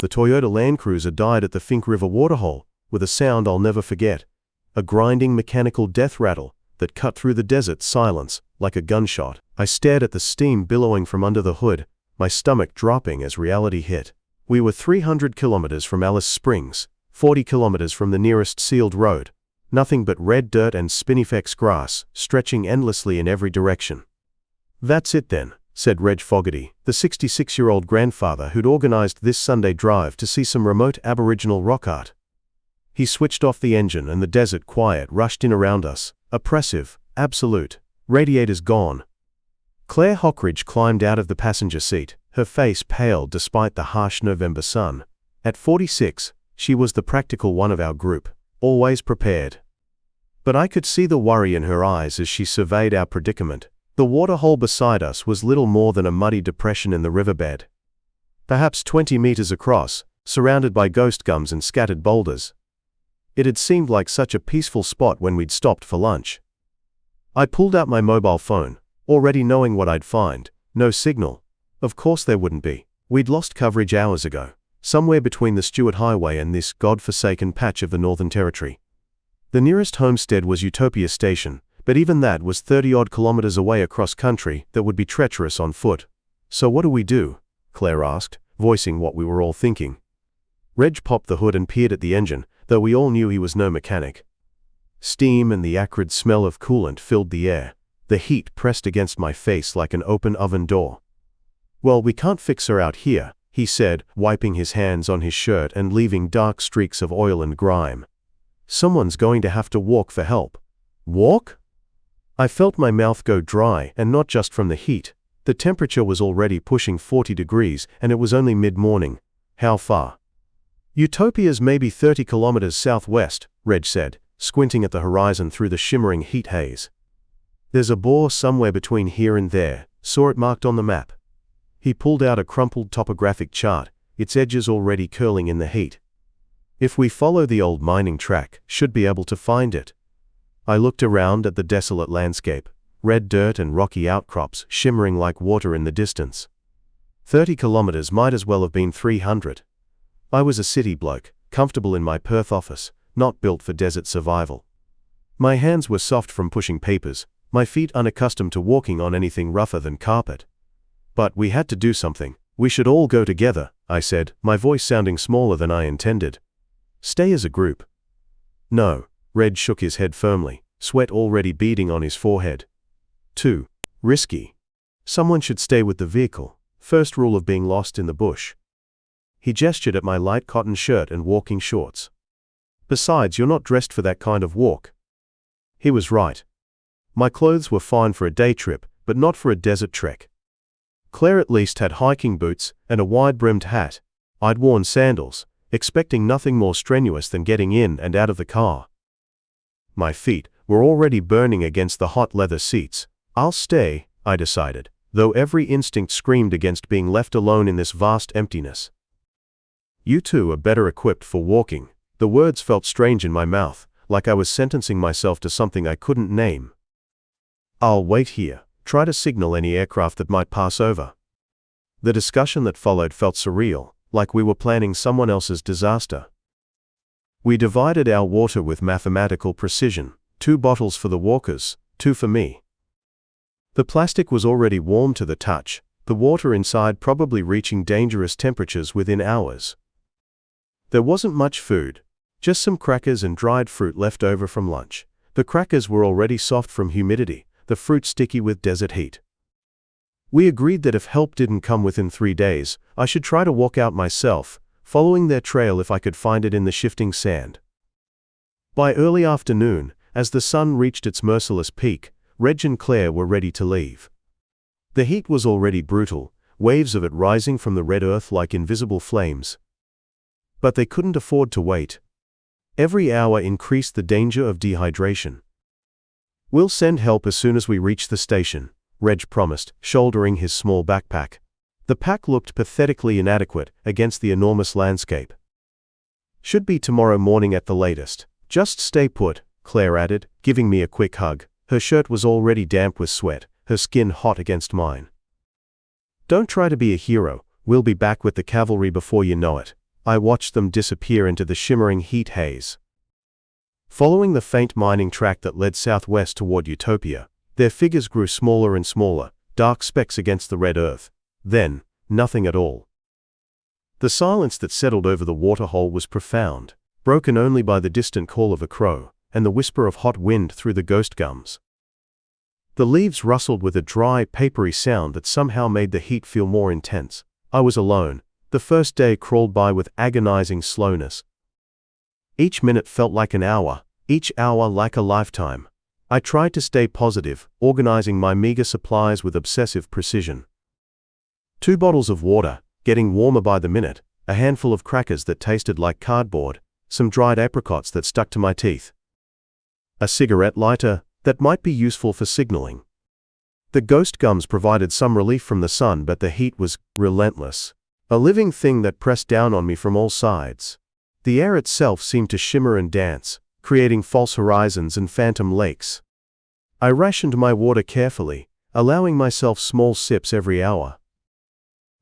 The Toyota LandCruiser died at the Finke River waterhole, with a sound I'll never forget. A grinding mechanical death rattle that cut through the desert silence like a gunshot. I stared at the steam billowing from under the hood, my stomach dropping as reality hit. We were 300 kilometers from Alice Springs, 40 kilometers from the nearest sealed road. Nothing but red dirt and spinifex grass, stretching endlessly in every direction. "That's it then," said Reg Fogarty, the 66-year-old grandfather who'd organized this Sunday drive to see some remote Aboriginal rock art. He switched off the engine and the desert quiet rushed in around us, oppressive, absolute, radiators gone. Claire Hockridge climbed out of the passenger seat, her face pale despite the harsh November sun. At 46, she was the practical one of our group, always prepared. But I could see the worry in her eyes as she surveyed our predicament. The waterhole beside us was little more than a muddy depression in the riverbed. Perhaps 20 meters across, surrounded by ghost gums and scattered boulders. It had seemed like such a peaceful spot when we'd stopped for lunch. I pulled out my mobile phone, already knowing what I'd find. No signal. Of course there wouldn't be. We'd lost coverage hours ago, somewhere between the Stewart Highway and this god-forsaken patch of the Northern Territory. The nearest homestead was Utopia Station, but even that was 30-odd kilometers away across country that would be treacherous on foot. "So what do we do?" Claire asked, voicing what we were all thinking. Reg popped the hood and peered at the engine, though we all knew he was no mechanic. Steam and the acrid smell of coolant filled the air. The heat pressed against my face like an open oven door. "Well, we can't fix her out here," he said, wiping his hands on his shirt and leaving dark streaks of oil and grime. "Someone's going to have to walk for help." "Walk?" I felt my mouth go dry, and not just from the heat. The temperature was already pushing 40 degrees, and it was only mid-morning. "How far?" "Utopia's maybe 30 kilometers southwest," Reg said, squinting at the horizon through the shimmering heat haze. "There's a bore somewhere between here and there. Saw it marked on the map." He pulled out a crumpled topographic chart, its edges already curling in the heat. "If we follow the old mining track, should be able to find it." I looked around at the desolate landscape, red dirt and rocky outcrops shimmering like water in the distance. 30 kilometers might as well have been 300. I was a city bloke, comfortable in my Perth office, not built for desert survival. My hands were soft from pushing papers, my feet unaccustomed to walking on anything rougher than carpet. But we had to do something. "We should all go together," I said, my voice sounding smaller than I intended. "Stay as a group." "No." Reg shook his head firmly, sweat already beading on his forehead. "Too risky. Someone should stay with the vehicle. First rule of being lost in the bush." He gestured at my light cotton shirt and walking shorts. "Besides, you're not dressed for that kind of walk." He was right. My clothes were fine for a day trip, but not for a desert trek. Claire at least had hiking boots and a wide-brimmed hat. I'd worn sandals, expecting nothing more strenuous than getting in and out of the car. My feet were already burning against the hot leather seats. "I'll stay," I decided, though every instinct screamed against being left alone in this vast emptiness. "You two are better equipped for walking." The words felt strange in my mouth, like I was sentencing myself to something I couldn't name. "I'll wait here. Try to signal any aircraft that might pass over." The discussion that followed felt surreal, like we were planning someone else's disaster. We divided our water with mathematical precision, 2 bottles for the walkers, 2 for me. The plastic was already warm to the touch, the water inside probably reaching dangerous temperatures within hours. There wasn't much food, just some crackers and dried fruit left over from lunch. The crackers were already soft from humidity, the fruit sticky with desert heat. We agreed that if help didn't come within 3 days, I should try to walk out myself, following their trail if I could find it in the shifting sand. By early afternoon, as the sun reached its merciless peak, Reg and Claire were ready to leave. The heat was already brutal, waves of it rising from the red earth like invisible flames. But they couldn't afford to wait. Every hour increased the danger of dehydration. "We'll send help as soon as we reach the station," Reg promised, shouldering his small backpack. The pack looked pathetically inadequate against the enormous landscape. "Should be tomorrow morning at the latest. Just stay put," Claire added, giving me a quick hug. Her shirt was already damp with sweat, her skin hot against mine. "Don't try to be a hero. We'll be back with the cavalry before you know it." I watched them disappear into the shimmering heat haze. Following the faint mining track that led southwest toward Utopia, their figures grew smaller and smaller, dark specks against the red earth. Then, nothing at all. The silence that settled over the waterhole was profound, broken only by the distant call of a crow and the whisper of hot wind through the ghost gums. The leaves rustled with a dry, papery sound that somehow made the heat feel more intense. I was alone. The first day crawled by with agonizing slowness. Each minute felt like an hour, each hour like a lifetime. I tried to stay positive, organizing my meager supplies with obsessive precision. 2 bottles of water, getting warmer by the minute, a handful of crackers that tasted like cardboard, some dried apricots that stuck to my teeth. A cigarette lighter that might be useful for signaling. The ghost gums provided some relief from the sun, but the heat was relentless. A living thing that pressed down on me from all sides. The air itself seemed to shimmer and dance, creating false horizons and phantom lakes. I rationed my water carefully, allowing myself small sips every hour.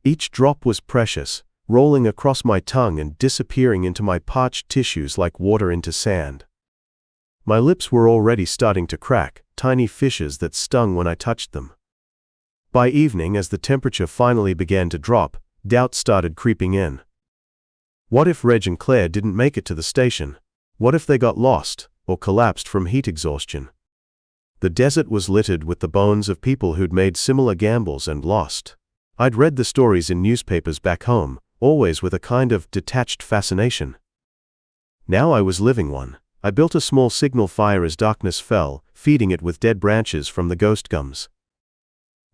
Each drop was precious, rolling across my tongue and disappearing into my parched tissues like water into sand. My lips were already starting to crack, tiny fissures that stung when I touched them. By evening, as the temperature finally began to drop, doubt started creeping in. What if Reg and Claire didn't make it to the station? What if they got lost, or collapsed from heat exhaustion? The desert was littered with the bones of people who'd made similar gambles and lost. I'd read the stories in newspapers back home, always with a kind of detached fascination. Now I was living one. I built a small signal fire as darkness fell, feeding it with dead branches from the ghost gums.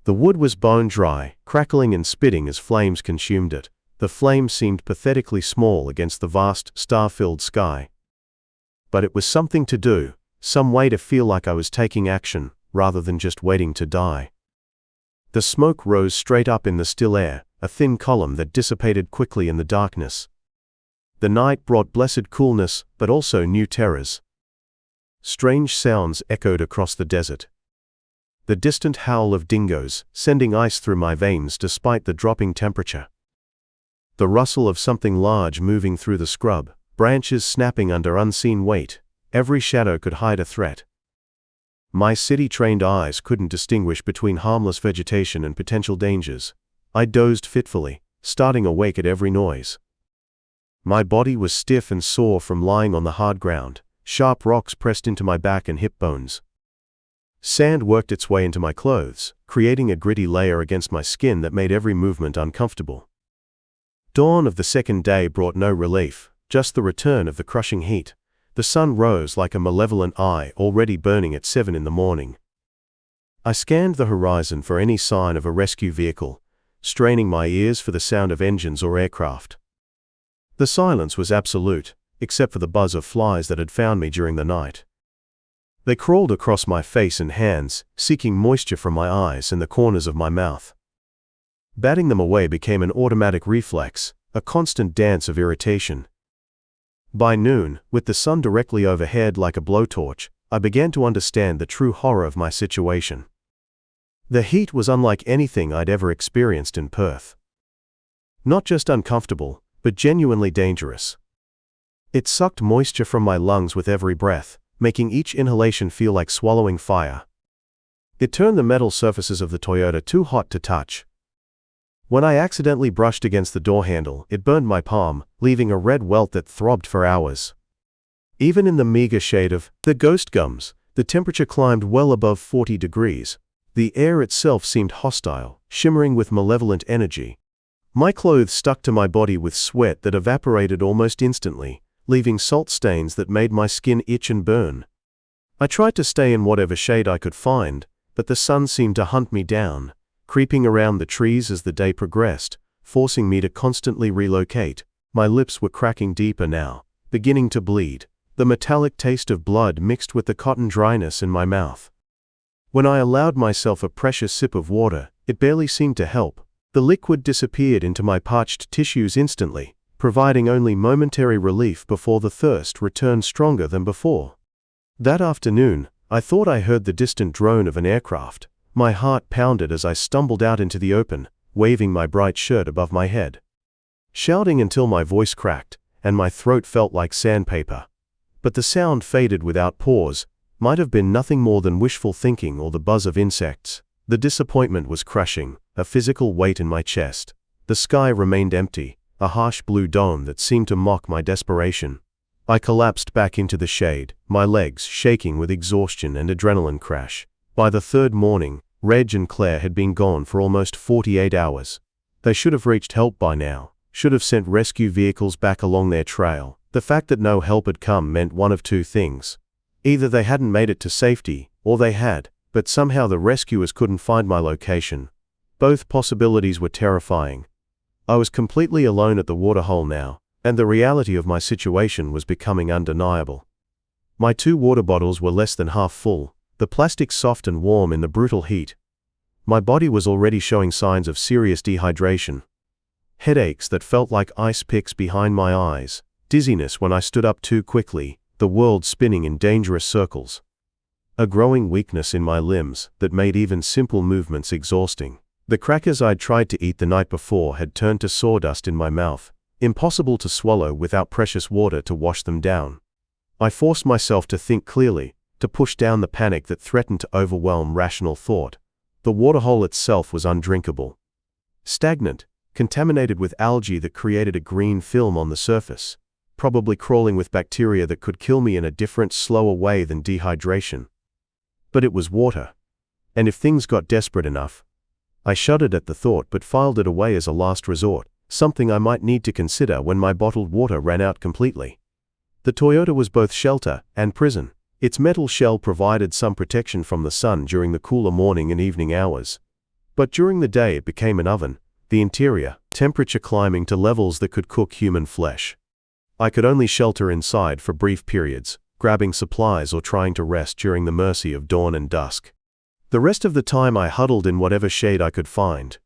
The wood was bone dry, crackling and spitting as flames consumed it. The flames seemed pathetically small against the vast, star-filled sky. But it was something to do, some way to feel like I was taking action, rather than just waiting to die. The smoke rose straight up in the still air, a thin column that dissipated quickly in the darkness. The night brought blessed coolness, but also new terrors. Strange sounds echoed across the desert. The distant howl of dingoes, sending ice through my veins despite the dropping temperature. The rustle of something large moving through the scrub, branches snapping under unseen weight. Every shadow could hide a threat. My city-trained eyes couldn't distinguish between harmless vegetation and potential dangers. I dozed fitfully, starting awake at every noise. My body was stiff and sore from lying on the hard ground, sharp rocks pressed into my back and hip bones. Sand worked its way into my clothes, creating a gritty layer against my skin that made every movement uncomfortable. Dawn of the second day brought no relief, just the return of the crushing heat. The sun rose like a malevolent eye already burning at 7 in the morning. I scanned the horizon for any sign of a rescue vehicle, straining my ears for the sound of engines or aircraft. The silence was absolute, except for the buzz of flies that had found me during the night. They crawled across my face and hands, seeking moisture from my eyes and the corners of my mouth. Batting them away became an automatic reflex, a constant dance of irritation. By noon, with the sun directly overhead like a blowtorch, I began to understand the true horror of my situation. The heat was unlike anything I'd ever experienced in Perth. Not just uncomfortable, but genuinely dangerous. It sucked moisture from my lungs with every breath, making each inhalation feel like swallowing fire. It turned the metal surfaces of the Toyota too hot to touch. When I accidentally brushed against the door handle, it burned my palm, leaving a red welt that throbbed for hours. Even in the meager shade of the ghost gums, the temperature climbed well above 40 degrees. The air itself seemed hostile, shimmering with malevolent energy. My clothes stuck to my body with sweat that evaporated almost instantly, leaving salt stains that made my skin itch and burn. I tried to stay in whatever shade I could find, but the sun seemed to hunt me down, creeping around the trees as the day progressed, forcing me to constantly relocate. My lips were cracking deeper now, beginning to bleed, the metallic taste of blood mixed with the cotton dryness in my mouth. When I allowed myself a precious sip of water, it barely seemed to help. The liquid disappeared into my parched tissues instantly, providing only momentary relief before the thirst returned stronger than before. That afternoon, I thought I heard the distant drone of an aircraft. My heart pounded as I stumbled out into the open, waving my bright shirt above my head. shouting until my voice cracked, and my throat felt like sandpaper. But the sound faded without pause, might have been nothing more than wishful thinking or the buzz of insects. The disappointment was crushing, a physical weight in my chest. The sky remained empty, a harsh blue dome that seemed to mock my desperation. I collapsed back into the shade, my legs shaking with exhaustion and adrenaline crash. By the third morning, Reg and Claire had been gone for almost 48 hours. They should have reached help by now, should have sent rescue vehicles back along their trail. The fact that no help had come meant one of two things. Either they hadn't made it to safety, or they had, but somehow the rescuers couldn't find my location. Both possibilities were terrifying. I was completely alone at the waterhole now, and the reality of my situation was becoming undeniable. My 2 water bottles were less than half full, the plastic soft and warm in the brutal heat. My body was already showing signs of serious dehydration. Headaches that felt like ice picks behind my eyes, dizziness when I stood up too quickly, the world spinning in dangerous circles. A growing weakness in my limbs that made even simple movements exhausting. The crackers I'd tried to eat the night before had turned to sawdust in my mouth, impossible to swallow without precious water to wash them down. I forced myself to think clearly, to push down the panic that threatened to overwhelm rational thought. The waterhole itself was undrinkable. Stagnant, contaminated with algae that created a green film on the surface, probably crawling with bacteria that could kill me in a different, slower way than dehydration. But it was water. And if things got desperate enough, I shuddered at the thought but filed it away as a last resort, something I might need to consider when my bottled water ran out completely. The Toyota was both shelter and prison. Its metal shell provided some protection from the sun during the cooler morning and evening hours. But during the day it became an oven, the interior, temperature climbing to levels that could cook human flesh. I could only shelter inside for brief periods, grabbing supplies or trying to rest during the mercy of dawn and dusk. The rest of the time I huddled in whatever shade I could find.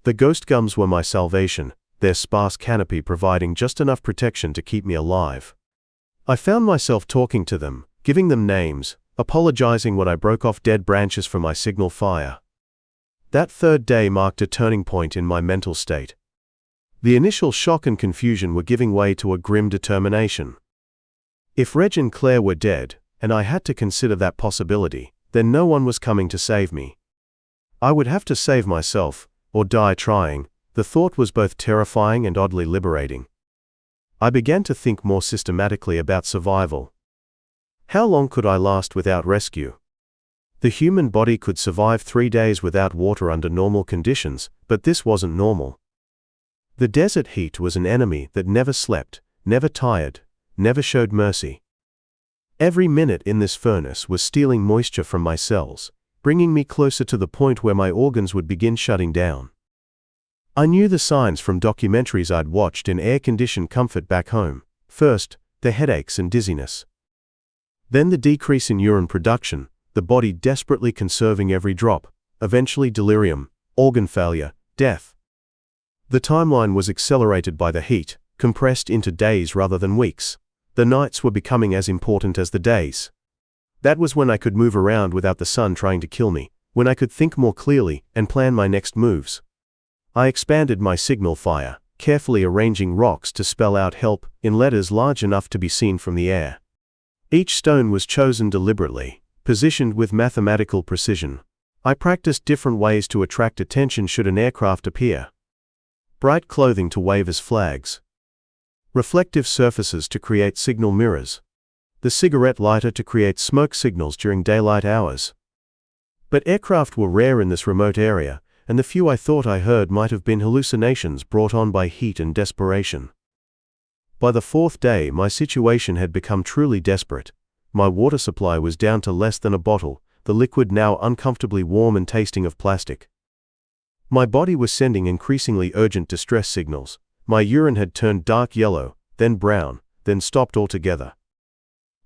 The ghost gums were my salvation, their sparse canopy providing just enough protection to keep me alive. I found myself talking to them, giving them names, apologizing when I broke off dead branches from my signal fire. That third day marked a turning point in my mental state. The initial shock and confusion were giving way to a grim determination. If Reg and Claire were dead, and I had to consider that possibility, then no one was coming to save me. I would have to save myself, or die trying. The thought was both terrifying and oddly liberating. I began to think more systematically about survival. How long could I last without rescue? The human body could survive 3 days without water under normal conditions, but this wasn't normal. The desert heat was an enemy that never slept, never tired, never showed mercy. Every minute in this furnace was stealing moisture from my cells, bringing me closer to the point where my organs would begin shutting down. I knew the signs from documentaries I'd watched in air-conditioned comfort back home. First, the headaches and dizziness. Then the decrease in urine production, the body desperately conserving every drop, eventually delirium, organ failure, death. The timeline was accelerated by the heat, compressed into days rather than weeks. The nights were becoming as important as the days. That was when I could move around without the sun trying to kill me, when I could think more clearly and plan my next moves. I expanded my signal fire, carefully arranging rocks to spell out help in letters large enough to be seen from the air. Each stone was chosen deliberately, positioned with mathematical precision. I practiced different ways to attract attention should an aircraft appear. Bright clothing to wave as flags. Reflective surfaces to create signal mirrors. The cigarette lighter to create smoke signals during daylight hours. But aircraft were rare in this remote area, and the few I thought I heard might have been hallucinations brought on by heat and desperation. By the 4th day, my situation had become truly desperate. My water supply was down to less than a bottle, the liquid now uncomfortably warm and tasting of plastic. My body was sending increasingly urgent distress signals. My urine had turned dark yellow, then brown, then stopped altogether.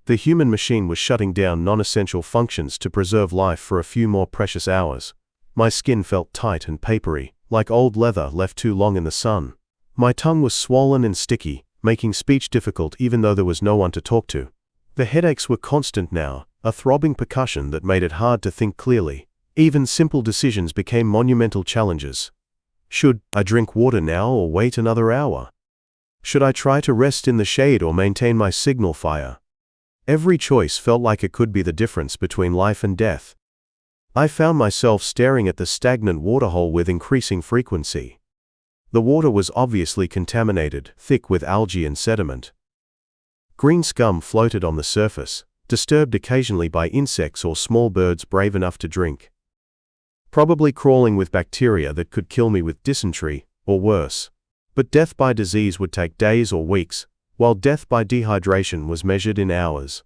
The human machine was shutting down non-essential functions to preserve life for a few more precious hours. My skin felt tight and papery, like old leather left too long in the sun. My tongue was swollen and sticky, making speech difficult even though there was no one to talk to. The headaches were constant now, a throbbing percussion that made it hard to think clearly. Even simple decisions became monumental challenges. Should I drink water now or wait another hour? Should I try to rest in the shade or maintain my signal fire? Every choice felt like it could be the difference between life and death. I found myself staring at the stagnant waterhole with increasing frequency. The water was obviously contaminated, thick with algae and sediment. Green scum floated on the surface, disturbed occasionally by insects or small birds brave enough to drink. Probably crawling with bacteria that could kill me with dysentery, or worse. But death by disease would take days or weeks, while death by dehydration was measured in hours.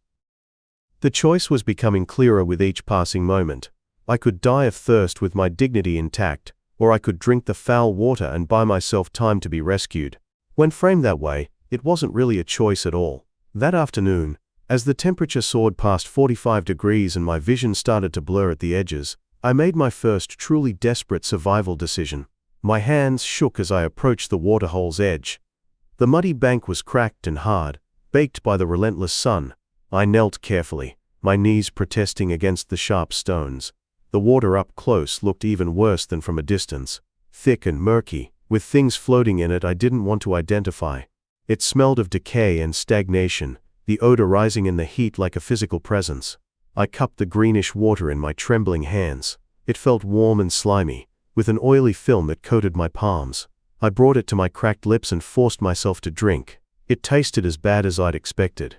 The choice was becoming clearer with each passing moment. I could die of thirst with my dignity intact, or I could drink the foul water and buy myself time to be rescued. When framed that way, it wasn't really a choice at all. That afternoon, as the temperature soared past 45 degrees and my vision started to blur at the edges, I made my first truly desperate survival decision. My hands shook as I approached the waterhole's edge. The muddy bank was cracked and hard, baked by the relentless sun. I knelt carefully, my knees protesting against the sharp stones. The water up close looked even worse than from a distance, thick and murky, with things floating in it I didn't want to identify. It smelled of decay and stagnation, the odor rising in the heat like a physical presence. I cupped the greenish water in my trembling hands. It felt warm and slimy, with an oily film that coated my palms. I brought it to my cracked lips and forced myself to drink. It tasted as bad as I'd expected.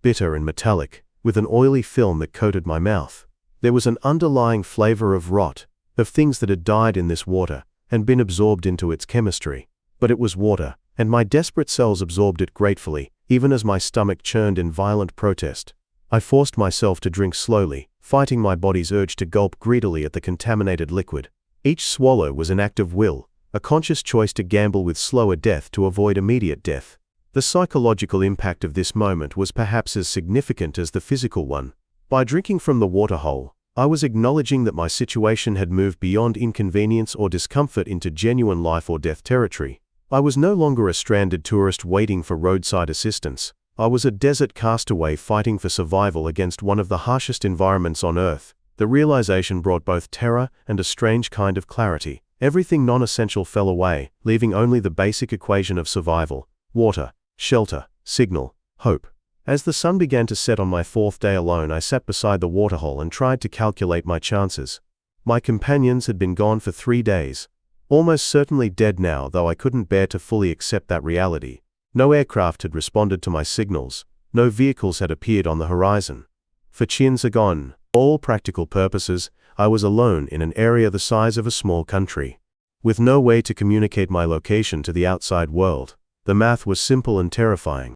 Bitter and metallic, with an oily film that coated my mouth. There was an underlying flavor of rot, of things that had died in this water and been absorbed into its chemistry. But it was water, and my desperate cells absorbed it gratefully, even as my stomach churned in violent protest. I forced myself to drink slowly, fighting my body's urge to gulp greedily at the contaminated liquid. Each swallow was an act of will, a conscious choice to gamble with slower death to avoid immediate death. The psychological impact of this moment was perhaps as significant as the physical one. By drinking from the waterhole, I was acknowledging that my situation had moved beyond inconvenience or discomfort into genuine life or death territory. I was no longer a stranded tourist waiting for roadside assistance. I was a desert castaway fighting for survival against one of the harshest environments on Earth. The realization brought both terror and a strange kind of clarity. Everything non-essential fell away, leaving only the basic equation of survival: water, shelter, signal, hope. As the sun began to set on my fourth day alone, I sat beside the waterhole and tried to calculate my chances. My companions had been gone for 3 days. Almost certainly dead now, though I couldn't bear to fully accept that reality. No aircraft had responded to my signals. No vehicles had appeared on the horizon. For chins are gone. All practical purposes, I was alone in an area the size of a small country, with no way to communicate my location to the outside world. The math was simple and terrifying.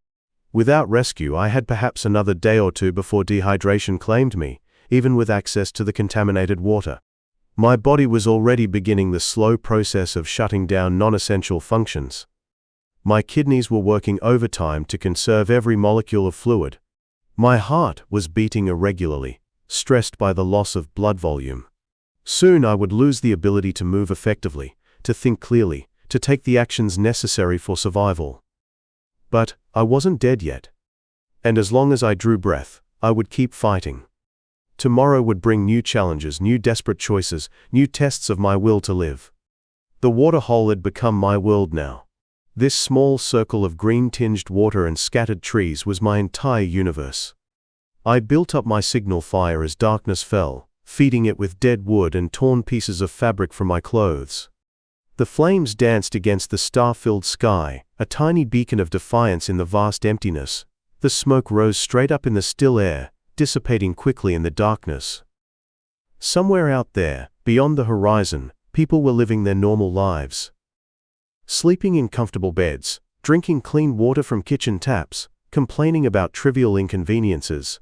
Without rescue, I had perhaps another day or two before dehydration claimed me, even with access to the contaminated water. My body was already beginning the slow process of shutting down non-essential functions. My kidneys were working overtime to conserve every molecule of fluid. My heart was beating irregularly, stressed by the loss of blood volume. Soon I would lose the ability to move effectively, to think clearly, to take the actions necessary for survival. But I wasn't dead yet. And as long as I drew breath, I would keep fighting. Tomorrow would bring new challenges, new desperate choices, new tests of my will to live. The waterhole had become my world now. This small circle of green-tinged water and scattered trees was my entire universe. I built up my signal fire as darkness fell, feeding it with dead wood and torn pieces of fabric from my clothes. The flames danced against the star-filled sky, a tiny beacon of defiance in the vast emptiness. The smoke rose straight up in the still air, dissipating quickly in the darkness. Somewhere out there, beyond the horizon, people were living their normal lives. Sleeping in comfortable beds, drinking clean water from kitchen taps, complaining about trivial inconveniences.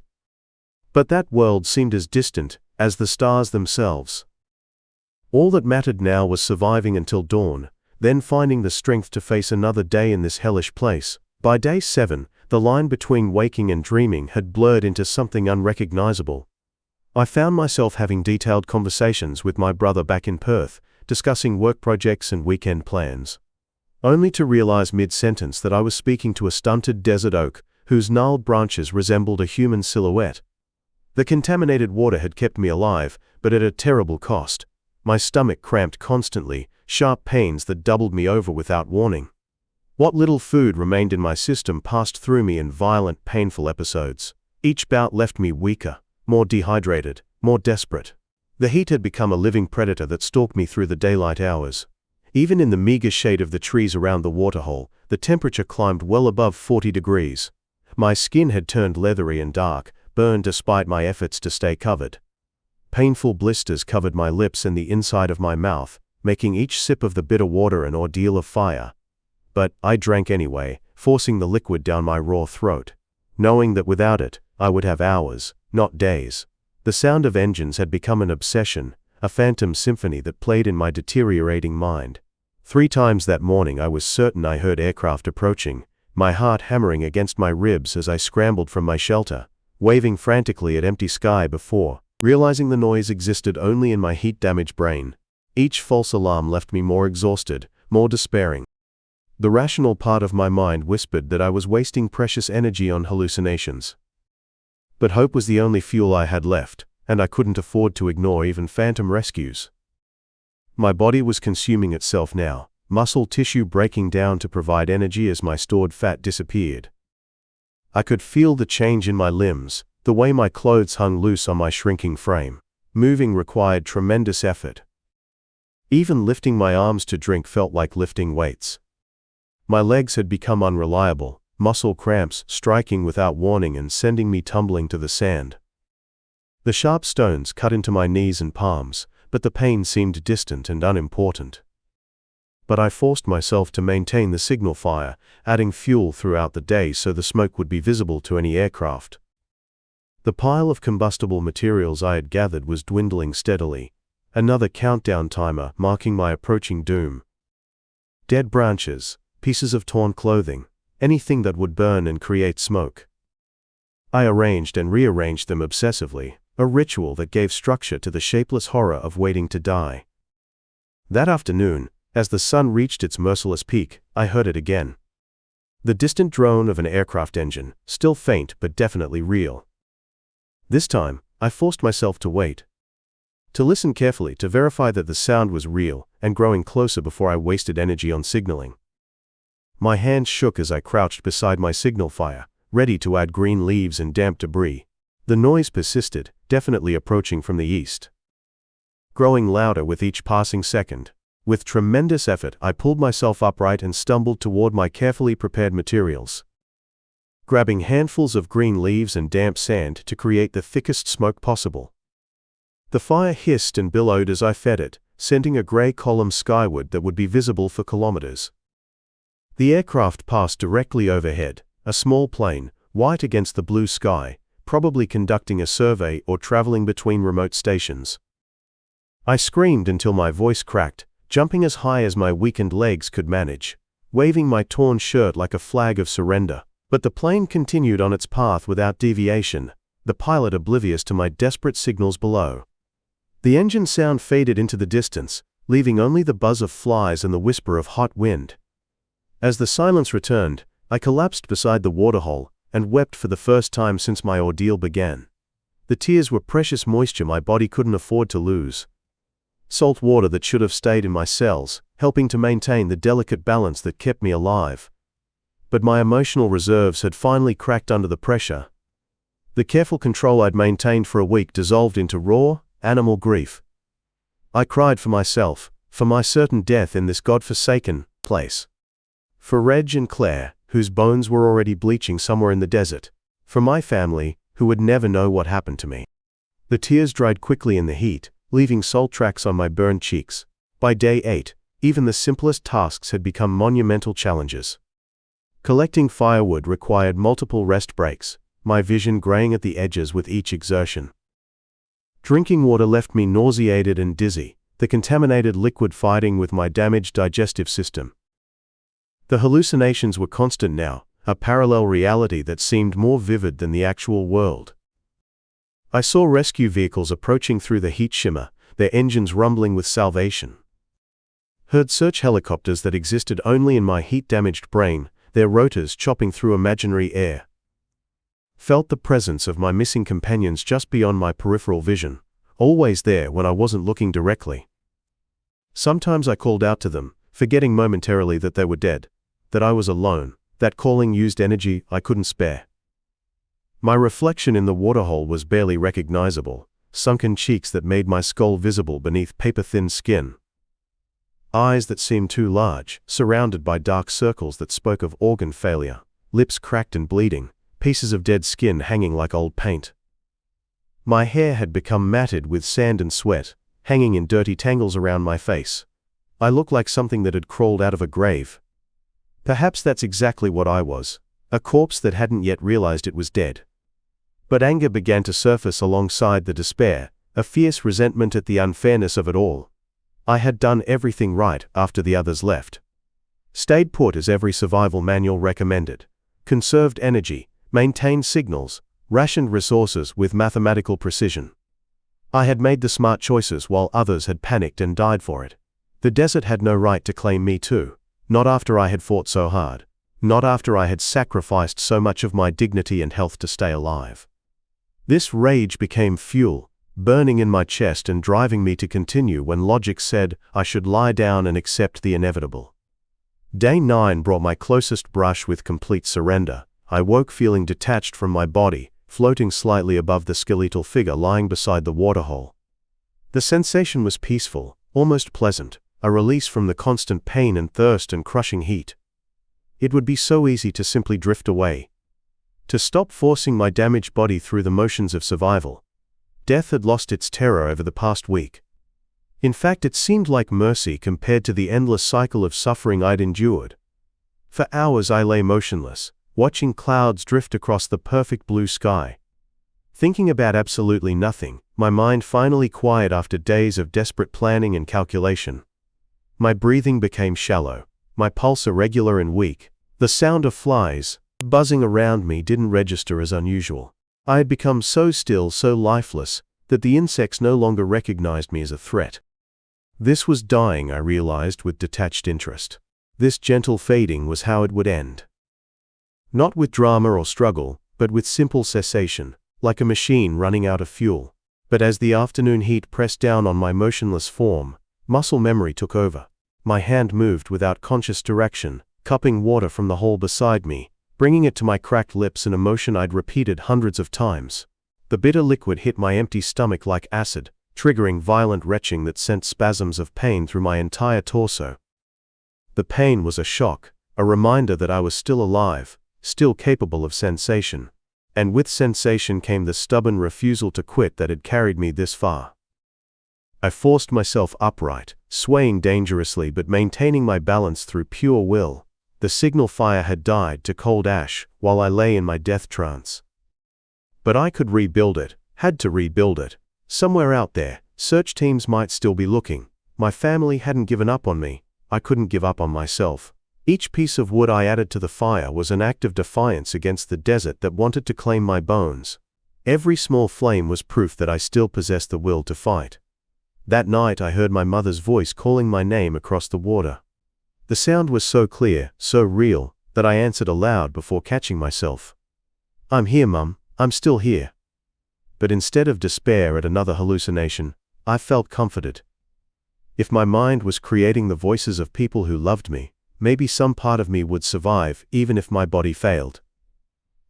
But that world seemed as distant as the stars themselves. All that mattered now was surviving until dawn, then finding the strength to face another day in this hellish place. By day 7, the line between waking and dreaming had blurred into something unrecognizable. I found myself having detailed conversations with my brother back in Perth, discussing work projects and weekend plans. Only to realize mid-sentence that I was speaking to a stunted desert oak, whose gnarled branches resembled a human silhouette. The contaminated water had kept me alive, but at a terrible cost. My stomach cramped constantly, sharp pains that doubled me over without warning. What little food remained in my system passed through me in violent, painful episodes. Each bout left me weaker, more dehydrated, more desperate. The heat had become a living predator that stalked me through the daylight hours. Even in the meager shade of the trees around the waterhole, the temperature climbed well above 40 degrees. My skin had turned leathery and dark, burned despite my efforts to stay covered. Painful blisters covered my lips and the inside of my mouth, making each sip of the bitter water an ordeal of fire. But I drank anyway, forcing the liquid down my raw throat, knowing that without it, I would have hours, not days. The sound of engines had become an obsession, a phantom symphony that played in my deteriorating mind. 3 times that morning I was certain I heard aircraft approaching, my heart hammering against my ribs as I scrambled from my shelter, waving frantically at empty sky before realizing the noise existed only in my heat-damaged brain. Each false alarm left me more exhausted, more despairing. The rational part of my mind whispered that I was wasting precious energy on hallucinations. But hope was the only fuel I had left, and I couldn't afford to ignore even phantom rescues. My body was consuming itself now, muscle tissue breaking down to provide energy as my stored fat disappeared. I could feel the change in my limbs, the way my clothes hung loose on my shrinking frame. Moving required tremendous effort. Even lifting my arms to drink felt like lifting weights. My legs had become unreliable, muscle cramps striking without warning and sending me tumbling to the sand. The sharp stones cut into my knees and palms, but the pain seemed distant and unimportant. But I forced myself to maintain the signal fire, adding fuel throughout the day so the smoke would be visible to any aircraft. The pile of combustible materials I had gathered was dwindling steadily, another countdown timer marking my approaching doom. Dead branches, pieces of torn clothing, anything that would burn and create smoke. I arranged and rearranged them obsessively, a ritual that gave structure to the shapeless horror of waiting to die. That afternoon, as the sun reached its merciless peak, I heard it again. The distant drone of an aircraft engine, still faint but definitely real. This time, I forced myself to wait. To listen carefully to verify that the sound was real and growing closer before I wasted energy on signaling. My hands shook as I crouched beside my signal fire, ready to add green leaves and damp debris. The noise persisted, definitely approaching from the east. Growing louder with each passing second. With tremendous effort, I pulled myself upright and stumbled toward my carefully prepared materials. Grabbing handfuls of green leaves and damp sand to create the thickest smoke possible. The fire hissed and billowed as I fed it, sending a gray column skyward that would be visible for kilometers. The aircraft passed directly overhead, a small plane, white against the blue sky, probably conducting a survey or traveling between remote stations. I screamed until my voice cracked, jumping as high as my weakened legs could manage, waving my torn shirt like a flag of surrender. But the plane continued on its path without deviation, the pilot oblivious to my desperate signals below. The engine sound faded into the distance, leaving only the buzz of flies and the whisper of hot wind. As the silence returned, I collapsed beside the waterhole and wept for the first time since my ordeal began. The tears were precious moisture my body couldn't afford to lose. Salt water that should have stayed in my cells, helping to maintain the delicate balance that kept me alive. But my emotional reserves had finally cracked under the pressure. The careful control I'd maintained for a week dissolved into raw, animal grief. I cried for myself, for my certain death in this godforsaken place. For Reg and Claire, whose bones were already bleaching somewhere in the desert. For my family, who would never know what happened to me. The tears dried quickly in the heat, leaving salt tracks on my burned cheeks. By day 8, even the simplest tasks had become monumental challenges. Collecting firewood required multiple rest breaks, my vision graying at the edges with each exertion. Drinking water left me nauseated and dizzy, the contaminated liquid fighting with my damaged digestive system. The hallucinations were constant now, a parallel reality that seemed more vivid than the actual world. I saw rescue vehicles approaching through the heat shimmer, their engines rumbling with salvation. Heard search helicopters that existed only in my heat-damaged brain, their rotors chopping through imaginary air. Felt the presence of my missing companions just beyond my peripheral vision, always there when I wasn't looking directly. Sometimes I called out to them, forgetting momentarily that they were dead. that I was alone, that calling used energy I couldn't spare. My reflection in the waterhole was barely recognizable, sunken cheeks that made my skull visible beneath paper-thin skin. Eyes that seemed too large, surrounded by dark circles that spoke of organ failure, lips cracked and bleeding, pieces of dead skin hanging like old paint. My hair had become matted with sand and sweat, hanging in dirty tangles around my face. I looked like something that had crawled out of a grave. Perhaps that's exactly what I was, a corpse that hadn't yet realized it was dead. But anger began to surface alongside the despair, a fierce resentment at the unfairness of it all. I had done everything right after the others left. Stayed put as every survival manual recommended. Conserved energy, maintained signals, rationed resources with mathematical precision. I had made the smart choices while others had panicked and died for it. The desert had no right to claim me too, not after I had fought so hard, not after I had sacrificed so much of my dignity and health to stay alive. This rage became fuel, burning in my chest and driving me to continue when logic said I should lie down and accept the inevitable. Day 9 brought my closest brush with complete surrender. I woke feeling detached from my body, floating slightly above the skeletal figure lying beside the waterhole. The sensation was peaceful, almost pleasant, a release from the constant pain and thirst and crushing heat. It would be so easy to simply drift away, to stop forcing my damaged body through the motions of survival. Death had lost its terror over the past week. In fact, it seemed like mercy compared to the endless cycle of suffering I'd endured. For hours I lay motionless, watching clouds drift across the perfect blue sky. Thinking about absolutely nothing, my mind finally quiet after days of desperate planning and calculation. My breathing became shallow, my pulse irregular and weak. The sound of flies buzzing around me didn't register as unusual. I had become so still, so lifeless, that the insects no longer recognized me as a threat. This was dying, I realized with detached interest. This gentle fading was how it would end. Not with drama or struggle, but with simple cessation, like a machine running out of fuel. But as the afternoon heat pressed down on my motionless form, muscle memory took over. My hand moved without conscious direction, cupping water from the hole beside me, bringing it to my cracked lips in a motion I'd repeated hundreds of times. The bitter liquid hit my empty stomach like acid, triggering violent retching that sent spasms of pain through my entire torso. The pain was a shock, a reminder that I was still alive, still capable of sensation. And with sensation came the stubborn refusal to quit that had carried me this far. I forced myself upright, swaying dangerously but maintaining my balance through pure will. The signal fire had died to cold ash while I lay in my death trance. But I could rebuild it, had to rebuild it. Somewhere out there, search teams might still be looking. My family hadn't given up on me. I couldn't give up on myself. Each piece of wood I added to the fire was an act of defiance against the desert that wanted to claim my bones. Every small flame was proof that I still possessed the will to fight. That night I heard my mother's voice calling my name across the water. The sound was so clear, so real, that I answered aloud before catching myself. "I'm here, Mum, I'm still here." But instead of despair at another hallucination, I felt comforted. If my mind was creating the voices of people who loved me, maybe some part of me would survive even if my body failed.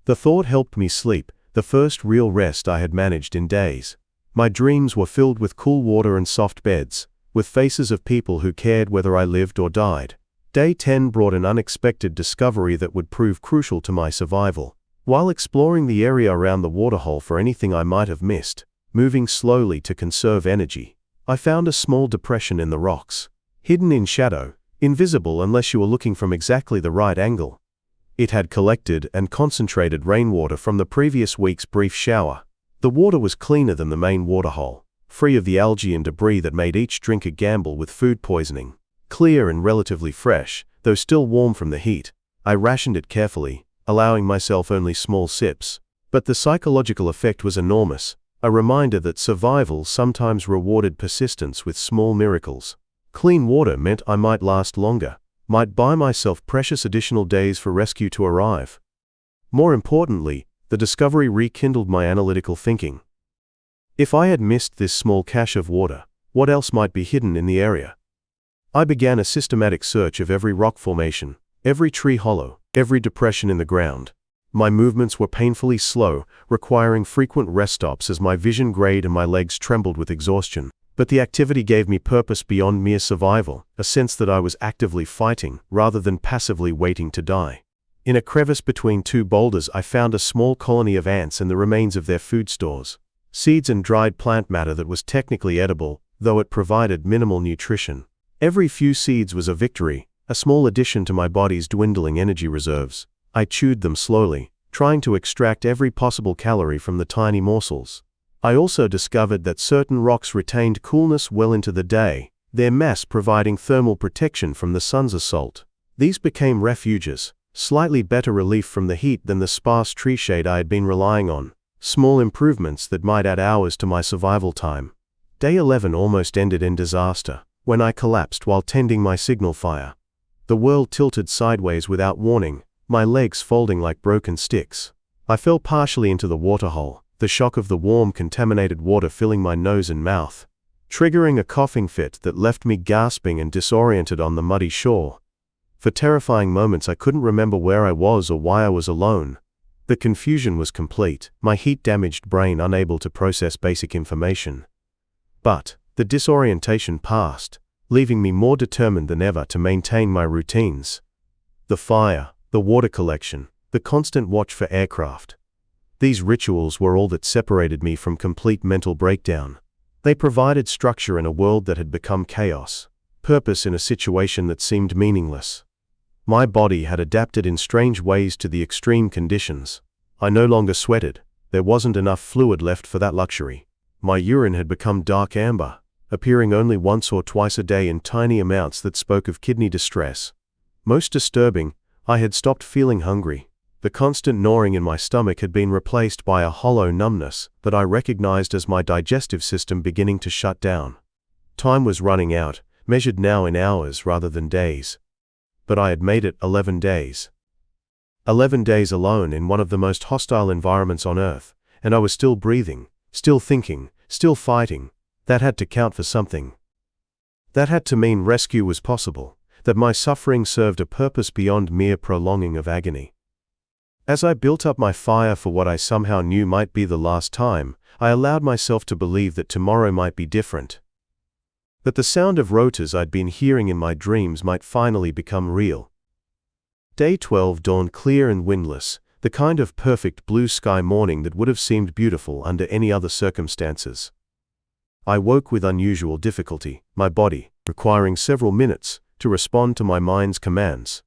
The thought helped me sleep, the first real rest I had managed in days. My dreams were filled with cool water and soft beds, with faces of people who cared whether I lived or died. Day 10 brought an unexpected discovery that would prove crucial to my survival. While exploring the area around the waterhole for anything I might have missed, moving slowly to conserve energy, I found a small depression in the rocks. Hidden in shadow, invisible unless you were looking from exactly the right angle. It had collected and concentrated rainwater from the previous week's brief shower. The water was cleaner than the main waterhole, free of the algae and debris that made each drink a gamble with food poisoning. Clear and relatively fresh, though still warm from the heat. I rationed it carefully, allowing myself only small sips. But the psychological effect was enormous, a reminder that survival sometimes rewarded persistence with small miracles. Clean water meant I might last longer, might buy myself precious additional days for rescue to arrive. More importantly, the discovery rekindled my analytical thinking. If I had missed this small cache of water, what else might be hidden in the area? I began a systematic search of every rock formation, every tree hollow, every depression in the ground. My movements were painfully slow, requiring frequent rest stops as my vision grayed and my legs trembled with exhaustion. But the activity gave me purpose beyond mere survival, a sense that I was actively fighting, rather than passively waiting to die. In a crevice between two boulders I found a small colony of ants and the remains of their food stores. Seeds and dried plant matter that was technically edible, though it provided minimal nutrition. Every few seeds was a victory, a small addition to my body's dwindling energy reserves. I chewed them slowly, trying to extract every possible calorie from the tiny morsels. I also discovered that certain rocks retained coolness well into the day, their mass providing thermal protection from the sun's assault. These became refuges, slightly better relief from the heat than the sparse tree shade I had been relying on, small improvements that might add hours to my survival time. Day 11 almost ended in disaster, when I collapsed while tending my signal fire. The world tilted sideways without warning, my legs folding like broken sticks. I fell partially into the waterhole, the shock of the warm, contaminated water filling my nose and mouth, triggering a coughing fit that left me gasping and disoriented on the muddy shore. For terrifying moments I couldn't remember where I was or why I was alone. The confusion was complete, my heat-damaged brain unable to process basic information. But the disorientation passed, leaving me more determined than ever to maintain my routines. The fire, the water collection, the constant watch for aircraft. These rituals were all that separated me from complete mental breakdown. They provided structure in a world that had become chaos, purpose in a situation that seemed meaningless. My body had adapted in strange ways to the extreme conditions. I no longer sweated. There wasn't enough fluid left for that luxury. My urine had become dark amber, appearing only once or twice a day in tiny amounts that spoke of kidney distress. Most disturbing, I had stopped feeling hungry. The constant gnawing in my stomach had been replaced by a hollow numbness that I recognized as my digestive system beginning to shut down. Time was running out, measured now in hours rather than days. But I had made it 11 days. 11 days alone in one of the most hostile environments on Earth, and I was still breathing, still thinking, still fighting. That had to count for something. That had to mean rescue was possible, that my suffering served a purpose beyond mere prolonging of agony. As I built up my fire for what I somehow knew might be the last time, I allowed myself to believe that tomorrow might be different. That the sound of rotors I'd been hearing in my dreams might finally become real. Day 12 dawned clear and windless, the kind of perfect blue sky morning that would have seemed beautiful under any other circumstances. I woke with unusual difficulty, my body requiring several minutes to respond to my mind's commands.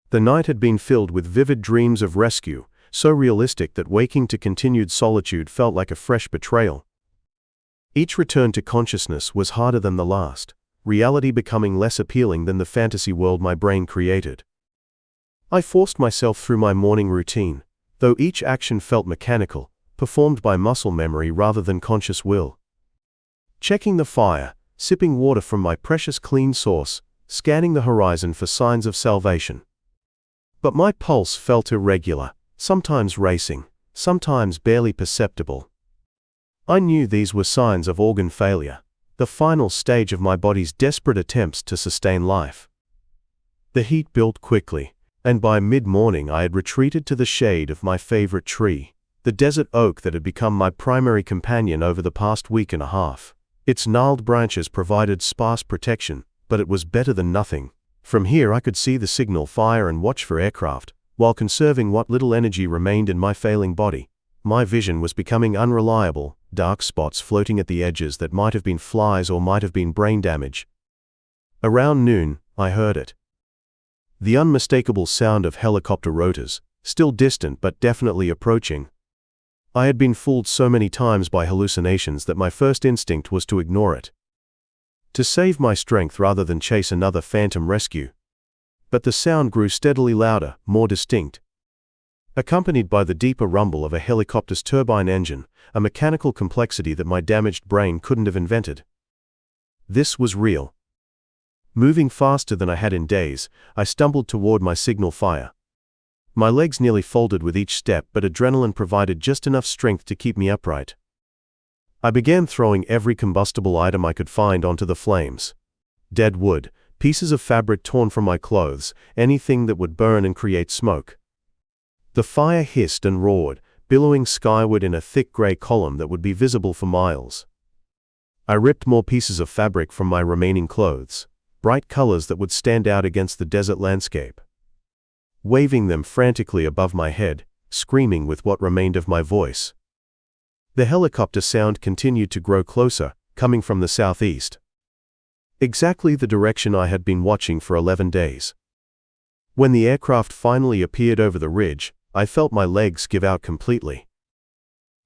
The night had been filled with vivid dreams of rescue, so realistic that waking to continued solitude felt like a fresh betrayal. Each return to consciousness was harder than the last, reality becoming less appealing than the fantasy world my brain created. I forced myself through my morning routine, though each action felt mechanical, performed by muscle memory rather than conscious will. Checking the fire, sipping water from my precious clean source, scanning the horizon for signs of salvation. But my pulse felt irregular, sometimes racing, sometimes barely perceptible. I knew these were signs of organ failure, the final stage of my body's desperate attempts to sustain life. The heat built quickly, and by mid-morning I had retreated to the shade of my favorite tree, the desert oak that had become my primary companion over the past week and a half. Its gnarled branches provided sparse protection, but it was better than nothing. From here I could see the signal fire and watch for aircraft, while conserving what little energy remained in my failing body. My vision was becoming unreliable, dark spots floating at the edges that might have been flies or might have been brain damage. Around noon, I heard it. The unmistakable sound of helicopter rotors, still distant but definitely approaching. I had been fooled so many times by hallucinations that my first instinct was to ignore it, to save my strength rather than chase another phantom rescue. But the sound grew steadily louder, more distinct, accompanied by the deeper rumble of a helicopter's turbine engine, a mechanical complexity that my damaged brain couldn't have invented. This was real. Moving faster than I had in days, I stumbled toward my signal fire. My legs nearly folded with each step, but adrenaline provided just enough strength to keep me upright. I began throwing every combustible item I could find onto the flames. Dead wood, pieces of fabric torn from my clothes, anything that would burn and create smoke. The fire hissed and roared, billowing skyward in a thick gray column that would be visible for miles. I ripped more pieces of fabric from my remaining clothes, bright colors that would stand out against the desert landscape. Waving them frantically above my head, screaming with what remained of my voice. The helicopter sound continued to grow closer, coming from the southeast. Exactly the direction I had been watching for 11 days. When the aircraft finally appeared over the ridge, I felt my legs give out completely.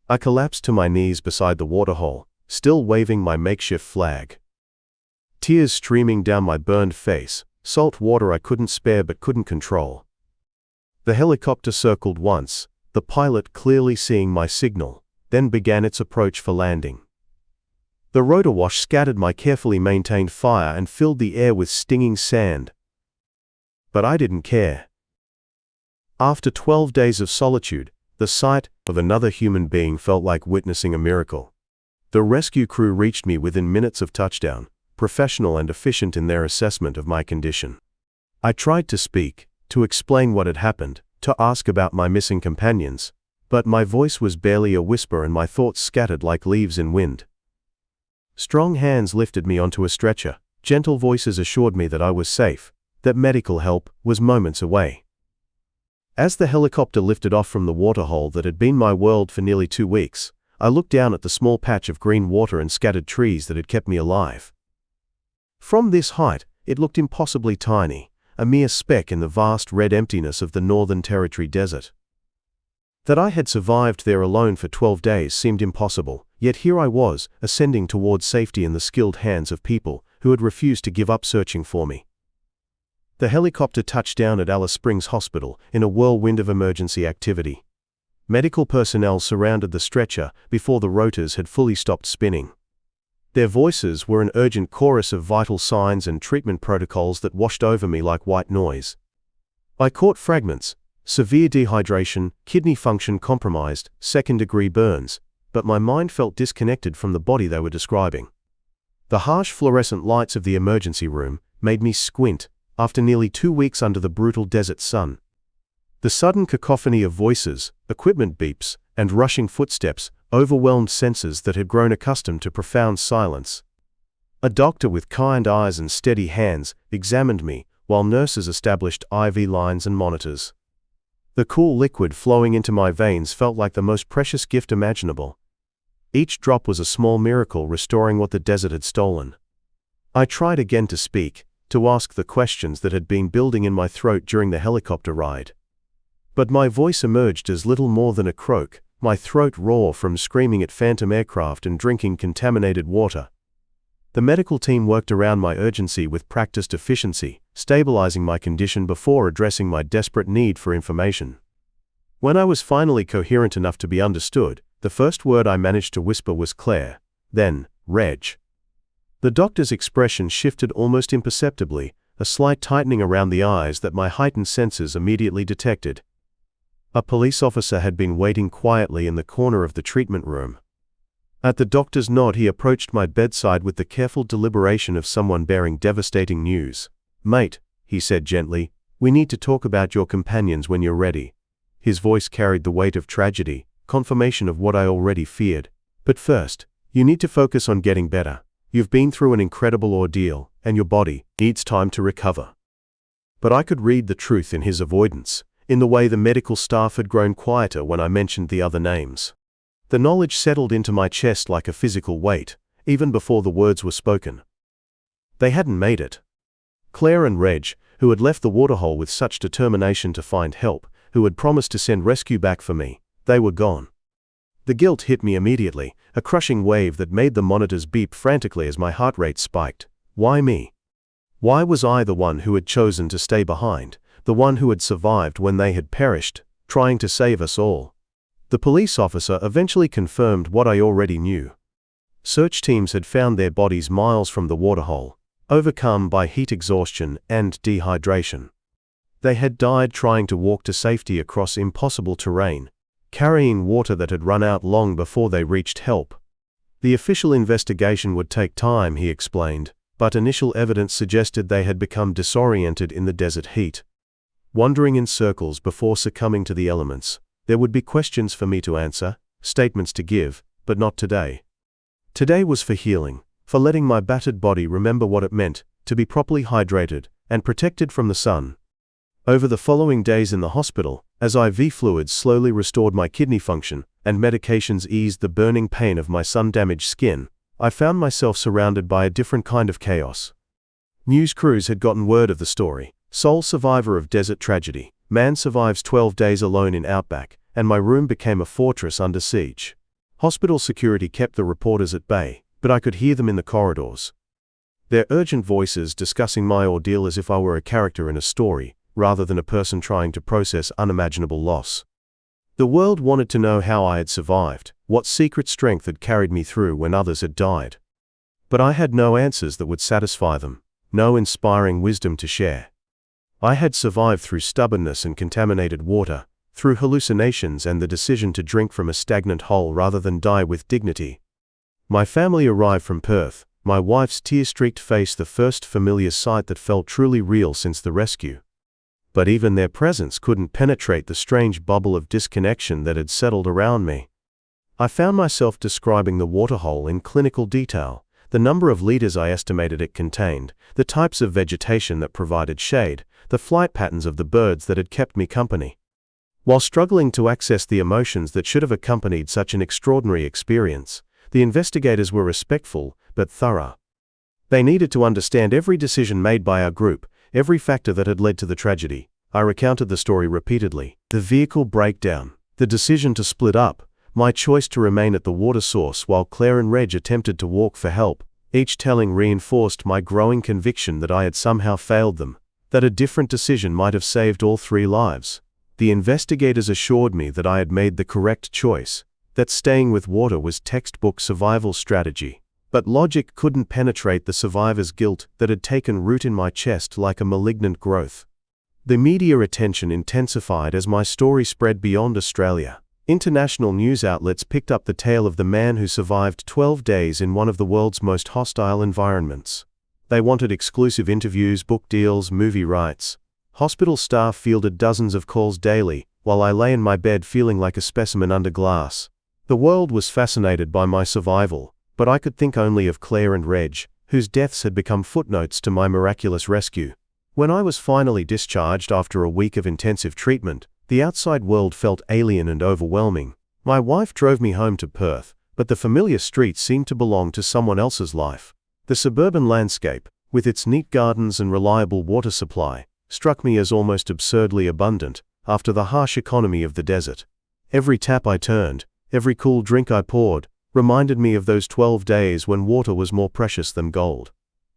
I collapsed to my knees beside the waterhole, still waving my makeshift flag. Tears streaming down my burned face, salt water I couldn't spare but couldn't control. The helicopter circled once, the pilot clearly seeing my signal, then began its approach for landing. The rotor wash scattered my carefully maintained fire and filled the air with stinging sand. But I didn't care. After 12 days of solitude, the sight of another human being felt like witnessing a miracle. The rescue crew reached me within minutes of touchdown, professional and efficient in their assessment of my condition. I tried to speak, to explain what had happened, to ask about my missing companions, but my voice was barely a whisper and my thoughts scattered like leaves in wind. Strong hands lifted me onto a stretcher, gentle voices assured me that I was safe, that medical help was moments away. As the helicopter lifted off from the waterhole that had been my world for nearly 2 weeks, I looked down at the small patch of green water and scattered trees that had kept me alive. From this height, it looked impossibly tiny, a mere speck in the vast red emptiness of the Northern Territory desert. That I had survived there alone for 12 days seemed impossible, yet here I was, ascending towards safety in the skilled hands of people who had refused to give up searching for me. The helicopter touched down at Alice Springs Hospital in a whirlwind of emergency activity. Medical personnel surrounded the stretcher before the rotors had fully stopped spinning. Their voices were an urgent chorus of vital signs and treatment protocols that washed over me like white noise. I caught fragments: severe dehydration, kidney function compromised, second-degree burns, but my mind felt disconnected from the body they were describing. The harsh fluorescent lights of the emergency room made me squint after nearly 2 weeks under the brutal desert sun. The sudden cacophony of voices, equipment beeps, and rushing footsteps overwhelmed senses that had grown accustomed to profound silence. A doctor with kind eyes and steady hands examined me, while nurses established IV lines and monitors. The cool liquid flowing into my veins felt like the most precious gift imaginable. Each drop was a small miracle restoring what the desert had stolen. I tried again to speak, to ask the questions that had been building in my throat during the helicopter ride. But my voice emerged as little more than a croak, my throat raw from screaming at phantom aircraft and drinking contaminated water. The medical team worked around my urgency with practiced efficiency, stabilizing my condition before addressing my desperate need for information. When I was finally coherent enough to be understood, the first word I managed to whisper was Claire, then Reg. The doctor's expression shifted almost imperceptibly, a slight tightening around the eyes that my heightened senses immediately detected. A police officer had been waiting quietly in the corner of the treatment room. At the doctor's nod, he approached my bedside with the careful deliberation of someone bearing devastating news. "Mate," he said gently, "we need to talk about your companions when you're ready." His voice carried the weight of tragedy, confirmation of what I already feared. "But first, you need to focus on getting better. You've been through an incredible ordeal, and your body needs time to recover." But I could read the truth in his avoidance, in the way the medical staff had grown quieter when I mentioned the other names. The knowledge settled into my chest like a physical weight, even before the words were spoken. They hadn't made it. Claire and Reg, who had left the waterhole with such determination to find help, who had promised to send rescue back for me, they were gone. The guilt hit me immediately, a crushing wave that made the monitors beep frantically as my heart rate spiked. Why me? Why was I the one who had chosen to stay behind, the one who had survived when they had perished, trying to save us all? The police officer eventually confirmed what I already knew. Search teams had found their bodies miles from the waterhole, overcome by heat exhaustion and dehydration. They had died trying to walk to safety across impossible terrain, carrying water that had run out long before they reached help. The official investigation would take time, he explained, but initial evidence suggested they had become disoriented in the desert heat. Wandering in circles before succumbing to the elements, there would be questions for me to answer, statements to give, but not today. Today was for healing, for letting my battered body remember what it meant to be properly hydrated and protected from the sun. Over the following days in the hospital, as IV fluids slowly restored my kidney function and medications eased the burning pain of my sun-damaged skin, I found myself surrounded by a different kind of chaos. News crews had gotten word of the story. Sole survivor of desert tragedy, man survives 12 days alone in Outback, and my room became a fortress under siege. Hospital security kept the reporters at bay, but I could hear them in the corridors. Their urgent voices discussing my ordeal as if I were a character in a story, rather than a person trying to process unimaginable loss. The world wanted to know how I had survived, what secret strength had carried me through when others had died. But I had no answers that would satisfy them, no inspiring wisdom to share. I had survived through stubbornness and contaminated water, through hallucinations and the decision to drink from a stagnant hole rather than die with dignity. My family arrived from Perth, my wife's tear-streaked face the first familiar sight that felt truly real since the rescue. But even their presence couldn't penetrate the strange bubble of disconnection that had settled around me. I found myself describing the waterhole in clinical detail, the number of liters I estimated it contained, the types of vegetation that provided shade, the flight patterns of the birds that had kept me company. While struggling to access the emotions that should have accompanied such an extraordinary experience, the investigators were respectful but thorough. They needed to understand every decision made by our group, every factor that had led to the tragedy. I recounted the story repeatedly. The vehicle breakdown, the decision to split up, my choice to remain at the water source while Claire and Reg attempted to walk for help, each telling reinforced my growing conviction that I had somehow failed them, that a different decision might have saved all 3 lives. The investigators assured me that I had made the correct choice, that staying with water was textbook survival strategy. But logic couldn't penetrate the survivor's guilt that had taken root in my chest like a malignant growth. The media attention intensified as my story spread beyond Australia. International news outlets picked up the tale of the man who survived 12 days in one of the world's most hostile environments. They wanted exclusive interviews, book deals, movie rights. Hospital staff fielded dozens of calls daily, while I lay in my bed feeling like a specimen under glass. The world was fascinated by my survival, but I could think only of Claire and Reg, whose deaths had become footnotes to my miraculous rescue. When I was finally discharged after a week of intensive treatment, the outside world felt alien and overwhelming. My wife drove me home to Perth, but the familiar streets seemed to belong to someone else's life. The suburban landscape, with its neat gardens and reliable water supply, struck me as almost absurdly abundant after the harsh economy of the desert. Every tap I turned, every cool drink I poured, reminded me of those 12 days when water was more precious than gold.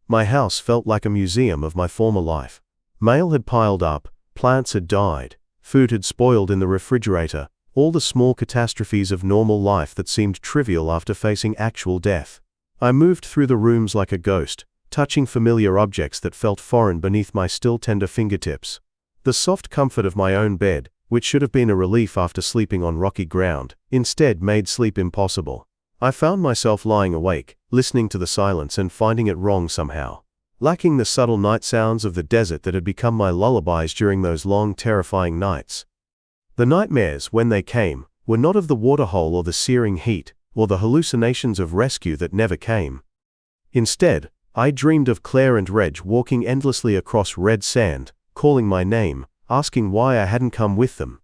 My house felt like a museum of my former life. Mail had piled up, plants had died, food had spoiled in the refrigerator, all the small catastrophes of normal life that seemed trivial after facing actual death. I moved through the rooms like a ghost, touching familiar objects that felt foreign beneath my still tender fingertips. The soft comfort of my own bed, which should have been a relief after sleeping on rocky ground, instead made sleep impossible. I found myself lying awake, listening to the silence and finding it wrong somehow. Lacking the subtle night sounds of the desert that had become my lullabies during those long, terrifying nights. The nightmares, when they came, were not of the waterhole or the searing heat, or the hallucinations of rescue that never came. Instead, I dreamed of Claire and Reg walking endlessly across red sand, calling my name, asking why I hadn't come with them.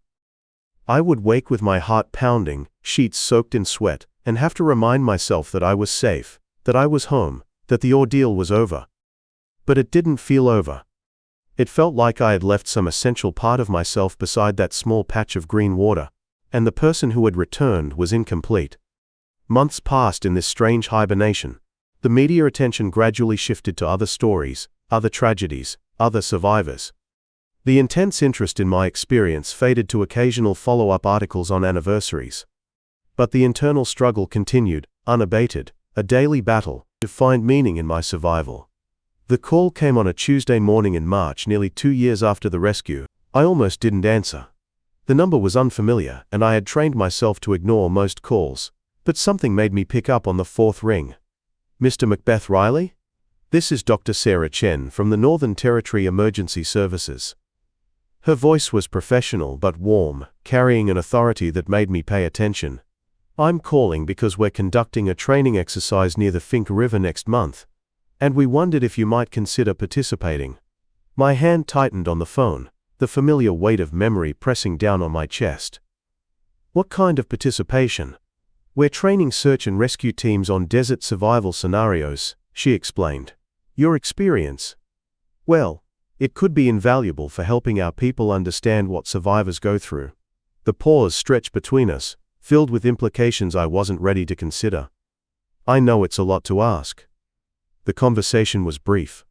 I would wake with my heart pounding, sheets soaked in sweat, and have to remind myself that I was safe, that I was home, that the ordeal was over. But it didn't feel over. It felt like I had left some essential part of myself beside that small patch of green water, and the person who had returned was incomplete. Months passed in this strange hibernation. The media attention gradually shifted to other stories, other tragedies, other survivors. The intense interest in my experience faded to occasional follow-up articles on anniversaries. But the internal struggle continued, unabated, a daily battle to find meaning in my survival. The call came on a Tuesday morning in March, nearly 2 years after the rescue. I almost didn't answer. The number was unfamiliar, and I had trained myself to ignore most calls. But something made me pick up on the 4th ring. "Mr. McBeath-Riley?" This is Dr. Sarah Chen from the Northern Territory Emergency Services. Her voice was professional but warm, carrying an authority that made me pay attention. I'm calling because we're conducting a training exercise near the Finke River next month, and we wondered if you might consider participating. My hand tightened on the phone, the familiar weight of memory pressing down on my chest. What kind of participation? We're training search and rescue teams on desert survival scenarios, she explained. Your experience? Well, it could be invaluable for helping our people understand what survivors go through. The pause stretched between us, filled with implications I wasn't ready to consider. I know it's a lot to ask. The conversation was brief.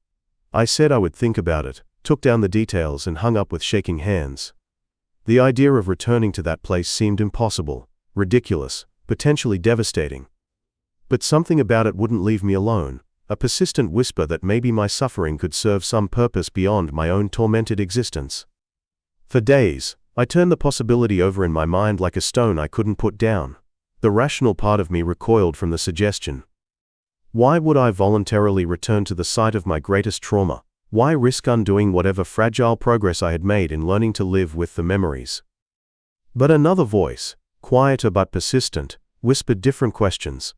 I said I would think about it, took down the details and hung up with shaking hands. The idea of returning to that place seemed impossible, ridiculous, potentially devastating. But something about it wouldn't leave me alone. A persistent whisper that maybe my suffering could serve some purpose beyond my own tormented existence. For days, I turned the possibility over in my mind like a stone I couldn't put down. The rational part of me recoiled from the suggestion. Why would I voluntarily return to the site of my greatest trauma? Why risk undoing whatever fragile progress I had made in learning to live with the memories? But another voice, quieter but persistent, whispered different questions.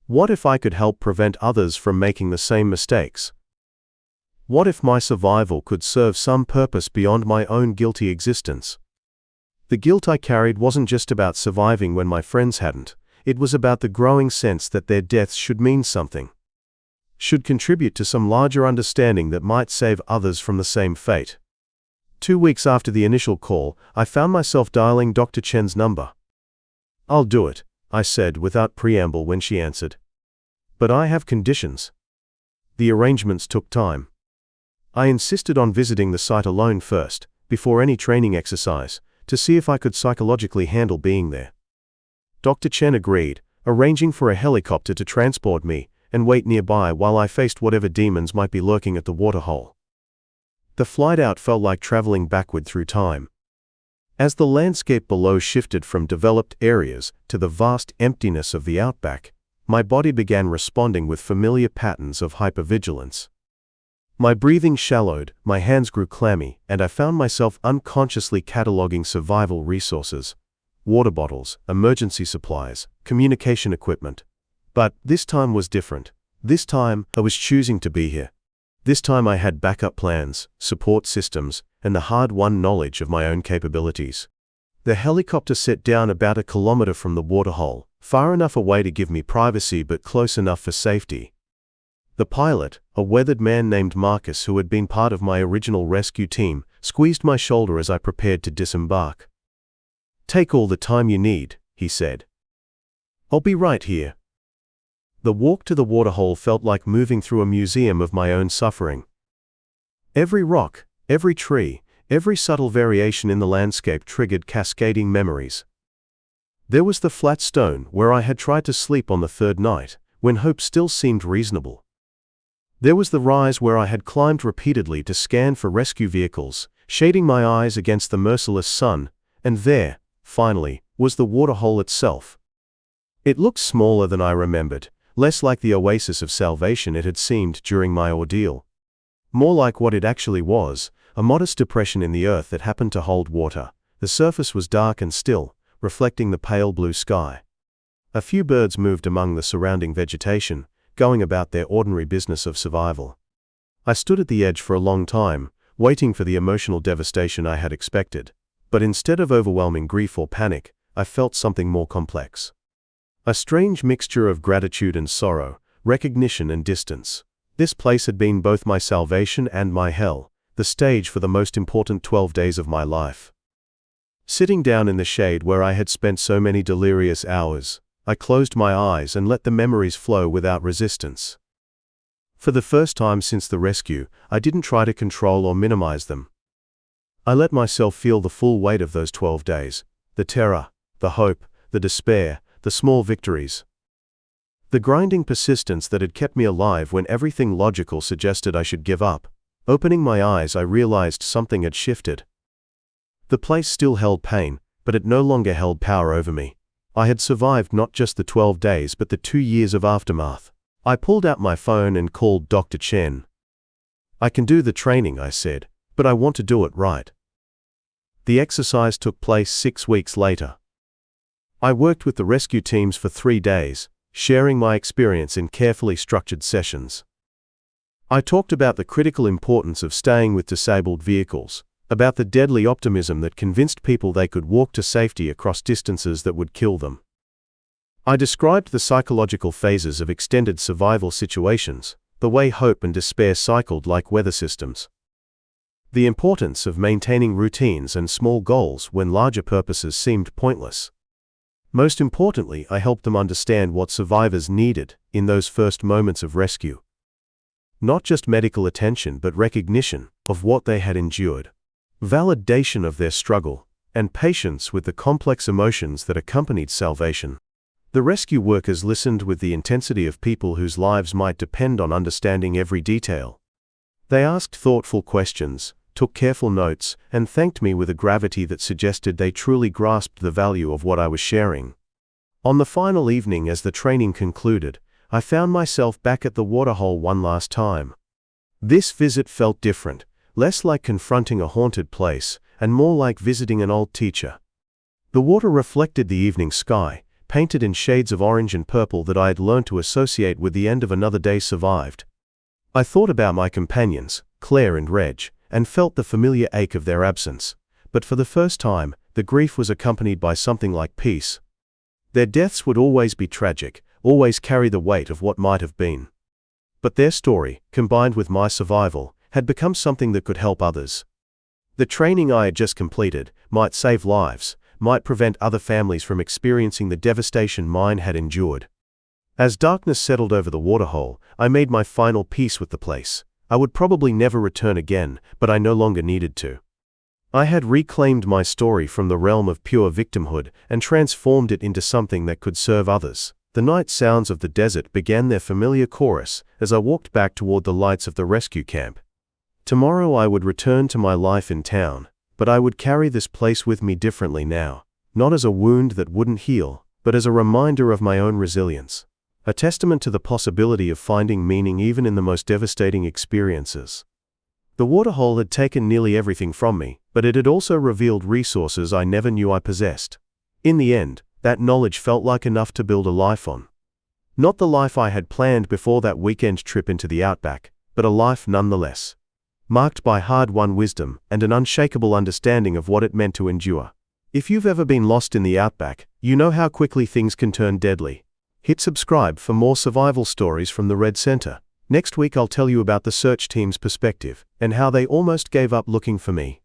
What if I could help prevent others from making the same mistakes? What if my survival could serve some purpose beyond my own guilty existence? The guilt I carried wasn't just about surviving when my friends hadn't. It was about the growing sense that their deaths should mean something, should contribute to some larger understanding that might save others from the same fate. 2 weeks after the initial call, I found myself dialing Dr. Chen's number. I'll do it, I said without preamble when she answered. But I have conditions. The arrangements took time. I insisted on visiting the site alone first, before any training exercise, to see if I could psychologically handle being there. Dr. Chen agreed, arranging for a helicopter to transport me and wait nearby while I faced whatever demons might be lurking at the waterhole. The flight out felt like traveling backward through time. As the landscape below shifted from developed areas to the vast emptiness of the outback, my body began responding with familiar patterns of hypervigilance. My breathing shallowed, my hands grew clammy, and I found myself unconsciously cataloging survival resources: water bottles, emergency supplies, communication equipment. But this time was different. This time, I was choosing to be here. This time I had backup plans, support systems, and the hard-won knowledge of my own capabilities. The helicopter set down about 1 kilometer from the waterhole, far enough away to give me privacy but close enough for safety. The pilot, a weathered man named Marcus who had been part of my original rescue team, squeezed my shoulder as I prepared to disembark. "Take all the time you need," he said. "I'll be right here." The walk to the waterhole felt like moving through a museum of my own suffering. Every rock, every tree, every subtle variation in the landscape triggered cascading memories. There was the flat stone where I had tried to sleep on the third night, when hope still seemed reasonable. There was the rise where I had climbed repeatedly to scan for rescue vehicles, shading my eyes against the merciless sun, and there, finally, was the waterhole itself. It looked smaller than I remembered, less like the oasis of salvation it had seemed during my ordeal. More like what it actually was, a modest depression in the earth that happened to hold water. The surface was dark and still, reflecting the pale blue sky. A few birds moved among the surrounding vegetation, going about their ordinary business of survival. I stood at the edge for a long time, waiting for the emotional devastation I had expected. But instead of overwhelming grief or panic, I felt something more complex. A strange mixture of gratitude and sorrow, recognition and distance. This place had been both my salvation and my hell, the stage for the most important 12 days of my life. Sitting down in the shade where I had spent so many delirious hours, I closed my eyes and let the memories flow without resistance. For the first time since the rescue, I didn't try to control or minimize them. I let myself feel the full weight of those 12 days, the terror, the hope, the despair, the small victories. The grinding persistence that had kept me alive when everything logical suggested I should give up. Opening my eyes, I realized something had shifted. The place still held pain, but it no longer held power over me. I had survived not just the 12 days but the 2 years of aftermath. I pulled out my phone and called Dr. Chen. "I can do the training," I said, "but I want to do it right." The exercise took place 6 weeks later. I worked with the rescue teams for 3 days, sharing my experience in carefully structured sessions. I talked about the critical importance of staying with disabled vehicles, about the deadly optimism that convinced people they could walk to safety across distances that would kill them. I described the psychological phases of extended survival situations, the way hope and despair cycled like weather systems. The importance of maintaining routines and small goals when larger purposes seemed pointless. Most importantly, I helped them understand what survivors needed in those first moments of rescue. Not just medical attention, but recognition of what they had endured, validation of their struggle, and patience with the complex emotions that accompanied salvation. The rescue workers listened with the intensity of people whose lives might depend on understanding every detail. They asked thoughtful questions, took careful notes, and thanked me with a gravity that suggested they truly grasped the value of what I was sharing. On the final evening, as the training concluded, I found myself back at the waterhole one last time. This visit felt different, less like confronting a haunted place, and more like visiting an old teacher. The water reflected the evening sky, painted in shades of orange and purple that I had learned to associate with the end of another day survived. I thought about my companions, Claire and Reg, and felt the familiar ache of their absence, but for the first time, the grief was accompanied by something like peace. Their deaths would always be tragic, always carry the weight of what might have been. But their story, combined with my survival, had become something that could help others. The training I had just completed might save lives, might prevent other families from experiencing the devastation mine had endured. As darkness settled over the waterhole, I made my final peace with the place. I would probably never return again, but I no longer needed to. I had reclaimed my story from the realm of pure victimhood and transformed it into something that could serve others. The night sounds of the desert began their familiar chorus as I walked back toward the lights of the rescue camp. Tomorrow I would return to my life in town, but I would carry this place with me differently now, not as a wound that wouldn't heal, but as a reminder of my own resilience. A testament to the possibility of finding meaning even in the most devastating experiences. The waterhole had taken nearly everything from me, but it had also revealed resources I never knew I possessed. In the end, that knowledge felt like enough to build a life on. Not the life I had planned before that weekend trip into the Outback, but a life nonetheless, marked by hard-won wisdom and an unshakable understanding of what it meant to endure. If you've ever been lost in the Outback, you know how quickly things can turn deadly. Hit subscribe for more survival stories from the Red Center. Next week I'll tell you about the search team's perspective and how they almost gave up looking for me.